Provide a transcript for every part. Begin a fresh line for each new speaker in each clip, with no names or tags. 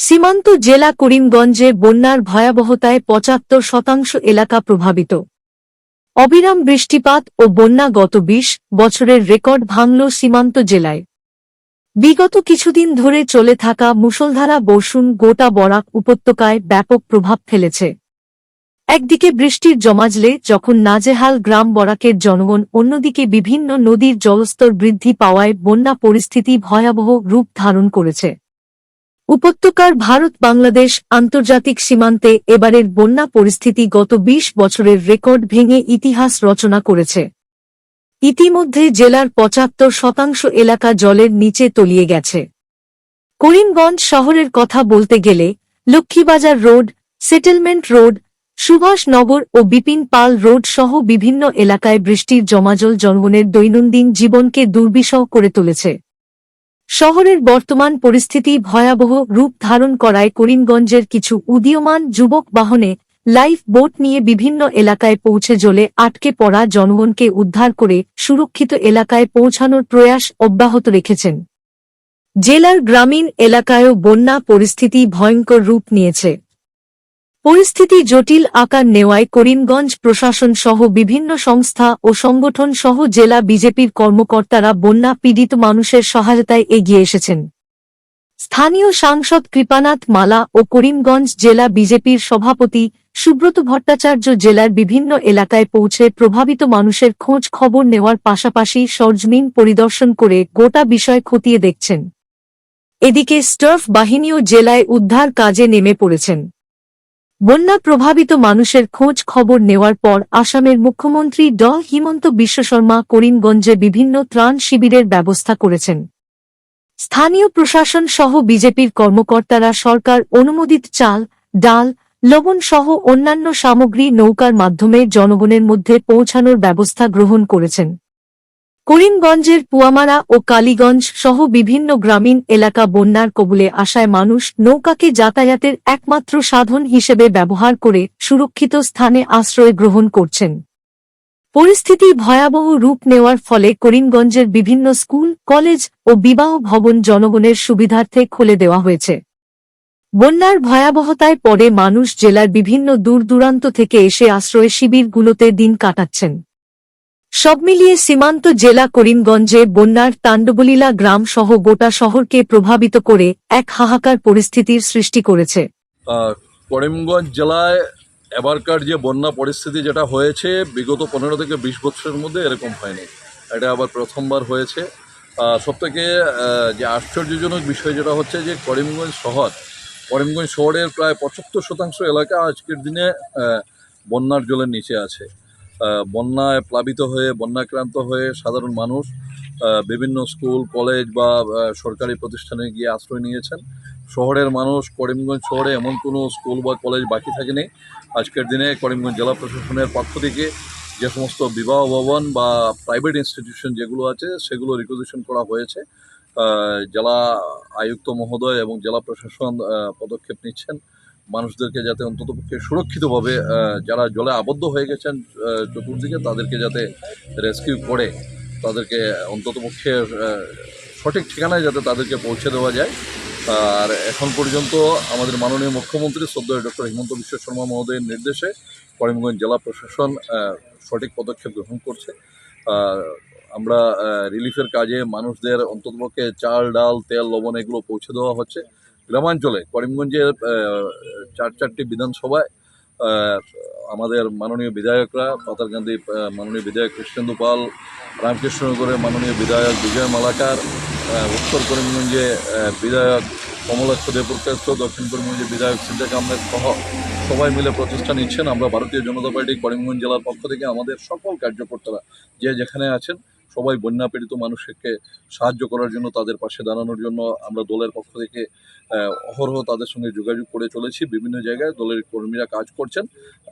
সীমান্ত জেলা করিমগঞ্জে বন্যার ভয়াবহতায় ৭৫% এলাকা প্রভাবিত। অবিরাম বৃষ্টিপাত ও বন্যা গত ২০ বছরের রেকর্ড ভাঙল সীমান্ত জেলায়। বিগত কিছুদিন ধরে চলে থাকা মুষলধারা বর্ষণ গোটা বরাক উপত্যকায় ব্যাপক প্রভাব ফেলেছে। একদিকে বৃষ্টির জমাজলে যখন নাজেহাল গ্রাম বরাকের জনগণ, অন্যদিকে বিভিন্ন নদীর জলস্তর বৃদ্ধি পাওয়ায় বন্যা পরিস্থিতি ভয়াবহ রূপ ধারণ করেছে। উপত্যকার ভারত-বাংলাদেশ আন্তর্জাতিক সীমান্তে এবারের বন্যা পরিস্থিতি গত ২০ বছরের রেকর্ড ভেঙে ইতিহাস রচনা করেছে। ইতিমধ্যে জেলার ৭৫% এলাকা জলের নিচে তলিয়ে গেছে। করিমগঞ্জ শহরের কথা বলতে গেলে Lakshmibazar road, settlement road, Subhashnagar ও বিপিন পাল রোড সহ বিভিন্ন এলাকায় বৃষ্টির জমাজল জনগণের দৈনন্দিন জীবনকে দুর্বিষহ করে তুলেছে। শহরের বর্তমান পরিস্থিতি ভয়াবহ রূপ ধারণ করায় করিমগঞ্জের কিছু উদীয়মান যুবক বাহনে লাইফ বোট নিয়ে বিভিন্ন এলাকায় পৌঁছে জলে আটকে পড়া জনগণকে উদ্ধার করে সুরক্ষিত এলাকায় পৌঁছানোর প্রয়াস অব্যাহত রেখেছেন। জেলার গ্রামীণ এলাকায়ও বন্যা পরিস্থিতি ভয়ঙ্কর রূপ নিয়েছে। পরিস্থিতি জটিল আকার নেওয়ায় করিমগঞ্জ প্রশাসন সহ বিভিন্ন সংস্থা ও সংগঠন সহ জেলা বিজেপির কর্মকর্তারা বন্যা পীড়িত মানুষের সহায়তায় এগিয়ে এসেছেন। স্থানীয় সাংসদ কৃপানাথ মালা ও করিমগঞ্জ জেলা বিজেপির সভাপতি সুব্রত ভট্টাচার্য জেলার বিভিন্ন এলাকায় পৌঁছে প্রভাবিত মানুষের খোঁজ খবর নেওয়ার পাশাপাশি সরজমিন পরিদর্শন করে গোটা বিষয় খতিয়ে দেখছেন। এদিকে স্টাফ বাহিনীও জেলায় উদ্ধার কাজে নেমে পড়েছেন। বন্যা প্রভাবিত মানুষের খোঁজ খবর নেওয়ার পর আসামের মুখ্যমন্ত্রী ড হিমন্ত বিশ্ব শর্মা করিমগঞ্জে বিভিন্ন ত্রাণ শিবিরের ব্যবস্থা করেছেন। স্থানীয় প্রশাসন সহ বিজেপির কর্মকর্তারা সরকার অনুমোদিত চাল, ডাল, লবণ সহ অন্যান্য সামগ্রী নৌকার মাধ্যমে জনগণের মধ্যে পৌঁছানোর ব্যবস্থা গ্রহণ করেছেন। করিমগঞ্জের পুয়ামারা ও কালীগঞ্জ সহ বিভিন্ন গ্রামীণ এলাকা বন্যার কবলে আসায় মানুষ নৌকাকে যাতায়াতের একমাত্র সাধন হিসেবে ব্যবহার করে সুরক্ষিত স্থানে আশ্রয় গ্রহণ করছেন। পরিস্থিতি ভয়াবহ রূপ নেওয়ার ফলে করিমগঞ্জের বিভিন্ন স্কুল, কলেজ ও বিবাহ ভবন জনগণের সুবিধার্থে খুলে দেওয়া হয়েছে। বন্যার ভয়াবহতায় পরে মানুষ জেলার বিভিন্ন দূর দূরান্ত থেকে এসে আশ্রয় শিবিরগুলোতে দিন কাটাচ্ছেন। সব মিলিয়ে সীমান্ত জেলা করিমগঞ্জে বন্যার তাণ্ডবলীলা গ্রাম সহ গোটা শহরকে প্রভাবিত করে এক হাহাকার পরিস্থিতির সৃষ্টি করেছে।
করিমগঞ্জ জেলায় এবারকার যে বন্যা পরিস্থিতি যেটা হয়েছে বিগত 15 থেকে 20 বছরের মধ্যে এরকম হয়নি। এটা আবার প্রথমবার হয়েছে। সবথেকে যে আশ্চর্যজনক বিষয় যেটা হচ্ছে যে করিমগঞ্জ শহরের প্রায় 75% এলাকা আজকের দিনে বন্যার জলের নিচে আছে। বন্যায় প্লাবিত হয়ে, বন্যাক্রান্ত হয়ে সাধারণ মানুষ বিভিন্ন স্কুল, কলেজ বা সরকারি প্রতিষ্ঠানে গিয়ে আশ্রয় নিয়েছেন। শহরের মানুষ, করিমগঞ্জ শহরে এমন কোনো স্কুল বা কলেজ বাকি থাকেনি। আজকের দিনে করিমগঞ্জ জেলা প্রশাসনের পক্ষ থেকে যে সমস্ত বিবাহ ভবন বা প্রাইভেট ইনস্টিটিউশন যেগুলো আছে সেগুলো রিকোজিশন করা হয়েছে। জেলা আয়ুক্ত মহোদয় এবং জেলা প্রশাসন পদক্ষেপ নিচ্ছেন মানুষদেরকে যাতে অন্ততপক্ষে সুরক্ষিতভাবে যারা জলে আবদ্ধ হয়ে গেছেন চতুর্দিকে তাদেরকে যাতে রেস্কিউ করে তাদেরকে অন্ততপক্ষে সঠিক ঠিকানায় যাতে তাদেরকে পৌঁছে দেওয়া যায়। আর এখন পর্যন্ত আমাদের মাননীয় মুখ্যমন্ত্রী শ্রদ্ধেয় ডক্টর হিমন্ত বিশ্ব শর্মা মহোদয়ের নির্দেশে করিমগঞ্জ জেলা প্রশাসন সঠিক পদক্ষেপ গ্রহণ করছে। আমরা রিলিফের কাজে মানুষদের অন্ততপক্ষে চাল, ডাল, তেল, লবণ এগুলো পৌঁছে দেওয়া হচ্ছে। গ্রামাঞ্চলে করিমগঞ্জের 4টি বিধানসভায় আমাদের মাননীয় বিধায়করা, পাতারকান্দি মাননীয় বিধায়ক কৃষ্ণেন্দু পাল, রামকৃষ্ণনগরের মাননীয় বিধায়ক বিজয় মালাকার, উত্তর করিমগঞ্জে বিধায়ক কমলাক্ষ দেবপুরকাস্ত, দক্ষিণ করিমগঞ্জের বিধায়ক সিদ্দিক আহমেদ সহ সবাই মিলে প্রচেষ্টা নিচ্ছেন। আমরা ভারতীয় জনতা পার্টি করিমগঞ্জ জেলার পক্ষ থেকে আমাদের সকল কার্যকর্তারা যে যেখানে আছেন সবাই বন্যা পীড়িত মানুষকে সাহায্য করার জন্য, তাদের পাশে দাঁড়ানোর জন্য আমরা দলের পক্ষ থেকে অহরহ তাদের সঙ্গে যোগাযোগ করে চলেছি। বিভিন্ন জায়গায় দলের কর্মীরা কাজ করছেন,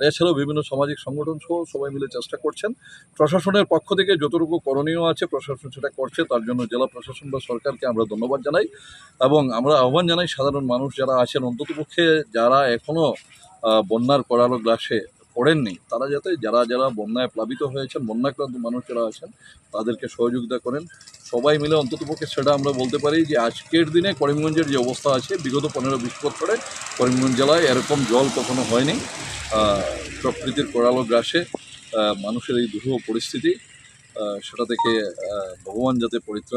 এছাড়াও বিভিন্ন সামাজিক সংগঠন সহ সবাই মিলে চেষ্টা করছেন। প্রশাসনের পক্ষ থেকে যতটুকু করণীয় আছে প্রশাসন সেটা করছে, তার জন্য জেলা প্রশাসন বা সরকারকে আমরা ধন্যবাদ জানাই এবং আমরা আহ্বান জানাই সাধারণ মানুষ যারা আছেন অন্ততপক্ষে যারা এখনও বন্যার করালো গ্রাসে পড়েননি তারা যাতে যারা যারা বন্যায় প্লাবিত হয়েছেন, বন্যাক্রান্ত মানুষ যারা আছেন তাদেরকে সহযোগিতা করেন। সবাই মিলে অন্ততপক্ষে সেটা আমরা বলতে পারি যে আজকের দিনে করিমগঞ্জের যে অবস্থা আছে, বিগত 15-20 বছরে করিমগঞ্জ জেলায় এরকম জল কখনো হয়নি। প্রকৃতির করালো গ্রাসে মানুষের এই দুরূহ পরিস্থিতি, সেটা থেকে ভগবান যাতে পরিত্রাণ